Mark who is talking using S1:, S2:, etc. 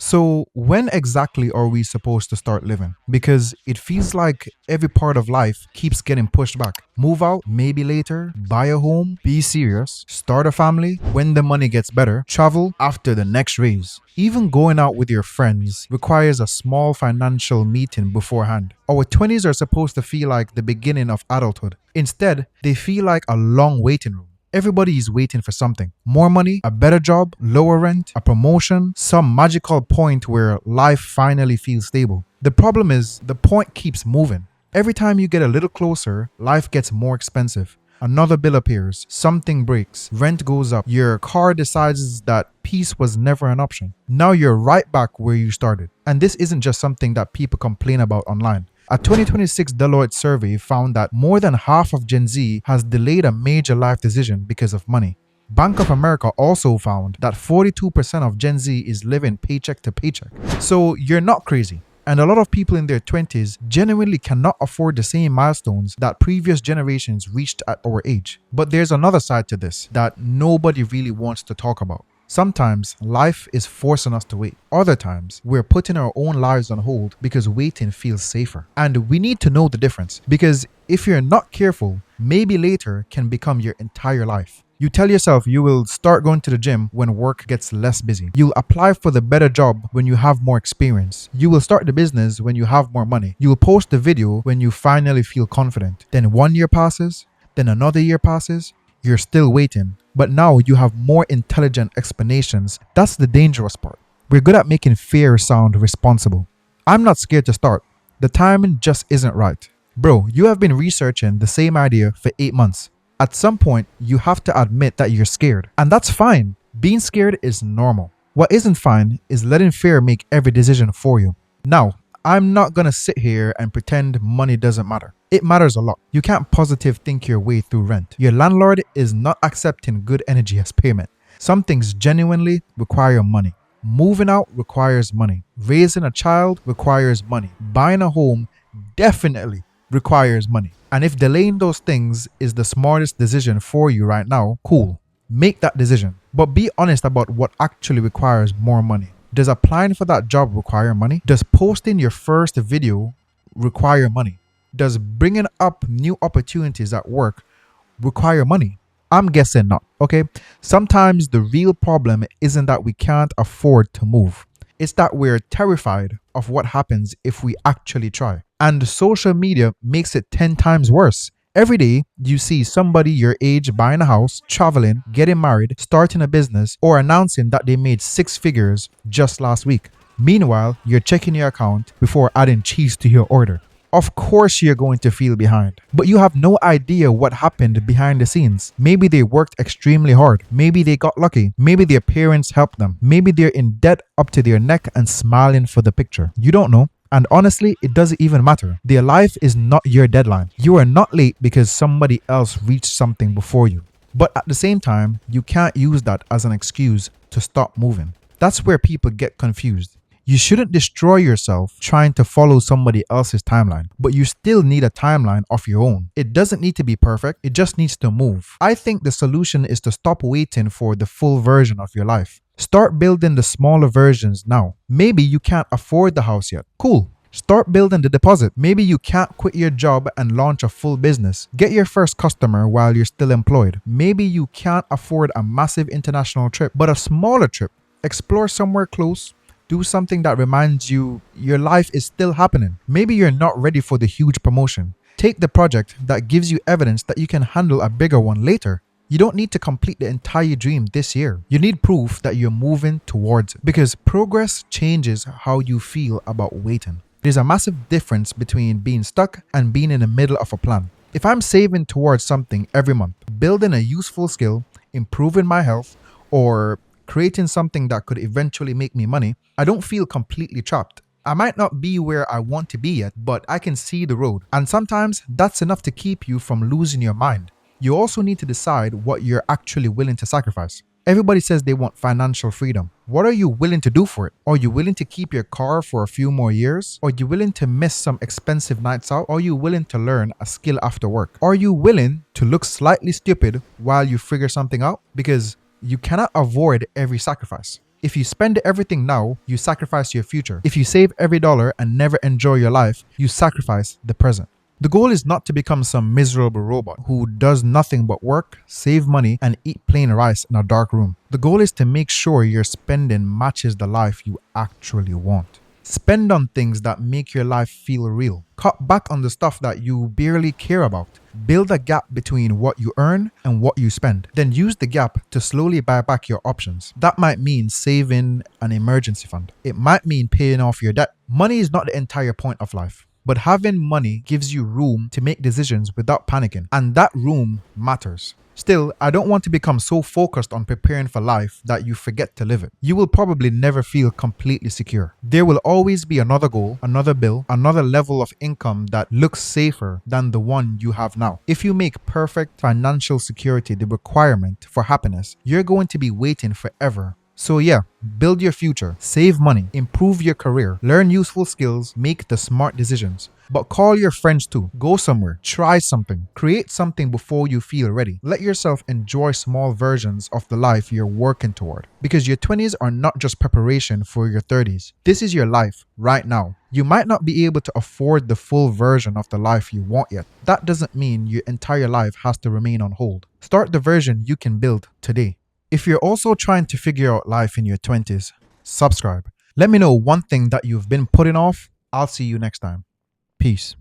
S1: So, when exactly are we supposed to start living? Because it feels like every part of life keeps getting pushed back. Move out, maybe later, buy a home, be serious, start a family when the money gets better, travel after the next raise. Even going out with your friends requires a small financial meeting beforehand. Our 20s are supposed to feel like the beginning of adulthood. Instead, they feel like a long waiting room. Everybody is waiting for something. More money, a better job, lower rent, a promotion, some magical point where life finally feels stable. The problem is the point keeps moving. Every time you get a little closer, life gets more expensive. Another bill appears, something breaks, rent goes up, your car decides that peace was never an option. Now you're right back where you started. And this isn't just something that people complain about online. A 2026 Deloitte survey found that more than half of Gen Z has delayed a major life decision because of money. Bank of America also found that 42% of Gen Z is living paycheck to paycheck. So you're not crazy. And a lot of people in their 20s genuinely cannot afford the same milestones that previous generations reached at our age. But there's another side to this that nobody really wants to talk about. Sometimes life is forcing us to wait. Other times, we're putting our own lives on hold because waiting feels safer. And we need to know the difference because if you're not careful, maybe later can become your entire life. You tell yourself you will start going to the gym when work gets less busy. You'll apply for the better job when you have more experience. You will start the business when you have more money. You will post the video when you finally feel confident. Then 1 year passes, then another year passes. You're still waiting, but now you have more intelligent explanations. That's the dangerous part. We're good at making fear sound responsible. I'm not scared to start. The timing just isn't right. Bro, you have been researching the same idea for 8 months. At some point, you have to admit that you're scared. And that's fine. Being scared is normal. What isn't fine is letting fear make every decision for you. Now, I'm not gonna sit here and pretend money doesn't matter. It matters a lot. You can't positive think your way through rent. Your landlord is not accepting good energy as payment. Some things genuinely require money. Moving out requires money. Raising a child requires money. Buying a home definitely requires money. And if delaying those things is the smartest decision for you right now, cool. Make that decision. But be honest about what actually requires more money. Does applying for that job require money? Does posting your first video require money? Does bringing up new opportunities at work require money? I'm guessing not, okay? Sometimes the real problem isn't that we can't afford to move. It's that we're terrified of what happens if we actually try. And social media makes it 10 times worse. Every day, you see somebody your age buying a house, traveling, getting married, starting a business, or announcing that they made 6 figures just last week. Meanwhile, you're checking your account before adding cheese to your order. Of course you're going to feel behind, but you have no idea what happened behind the scenes. Maybe they worked extremely hard. Maybe they got lucky. Maybe their parents helped them. Maybe they're in debt up to their neck and smiling for the picture. You don't know. And honestly, it doesn't even matter. Their life is not your deadline. You are not late because somebody else reached something before you. But at the same time, you can't use that as an excuse to stop moving. That's where people get confused. You shouldn't destroy yourself trying to follow somebody else's timeline, but you still need a timeline of your own. It doesn't need to be perfect, it just needs to move. I think the solution is to stop waiting for the full version of your life. Start building the smaller versions now. Maybe you can't afford the house yet. Cool. Start building the deposit. Maybe you can't quit your job and launch a full business. Get your first customer while you're still employed. Maybe you can't afford a massive international trip, but a smaller trip. Explore somewhere close. Do something that reminds you your life is still happening. Maybe you're not ready for the huge promotion. Take the project that gives you evidence that you can handle a bigger one later. You don't need to complete the entire dream this year. You need proof that you're moving towards it because progress changes how you feel about waiting. There's a massive difference between being stuck and being in the middle of a plan. If I'm saving towards something every month, building a useful skill, improving my health, or creating something that could eventually make me money, I don't feel completely trapped. I might not be where I want to be yet, but I can see the road. And sometimes that's enough to keep you from losing your mind. You also need to decide what you're actually willing to sacrifice. Everybody says they want financial freedom. What are you willing to do for it? Are you willing to keep your car for a few more years? Are you willing to miss some expensive nights out? Are you willing to learn a skill after work? Are you willing to look slightly stupid while you figure something out? Because you cannot avoid every sacrifice. If you spend everything now, you sacrifice your future. If you save every dollar and never enjoy your life, you sacrifice the present. The goal is not to become some miserable robot who does nothing but work, save money, and eat plain rice in a dark room. The goal is to make sure your spending matches the life you actually want. Spend on things that make your life feel real. Cut back on the stuff that you barely care about. Build a gap between what you earn and what you spend. Then use the gap to slowly buy back your options. That might mean saving an emergency fund. It might mean paying off your debt. Money is not the entire point of life. But having money gives you room to make decisions without panicking. And that room matters. Still, I don't want to become so focused on preparing for life that you forget to live it. You will probably never feel completely secure. There will always be another goal, another bill, another level of income that looks safer than the one you have now. If you make perfect financial security the requirement for happiness, you're going to be waiting forever. So yeah, build your future, save money, improve your career, learn useful skills, make the smart decisions. But call your friends too. Go somewhere, try something, create something before you feel ready. Let yourself enjoy small versions of the life you're working toward. Because your 20s are not just preparation for your 30s. This is your life right now. You might not be able to afford the full version of the life you want yet. That doesn't mean your entire life has to remain on hold. Start the version you can build today. If you're also trying to figure out life in your 20s, subscribe. Let me know one thing that you've been putting off. I'll see you next time. Peace.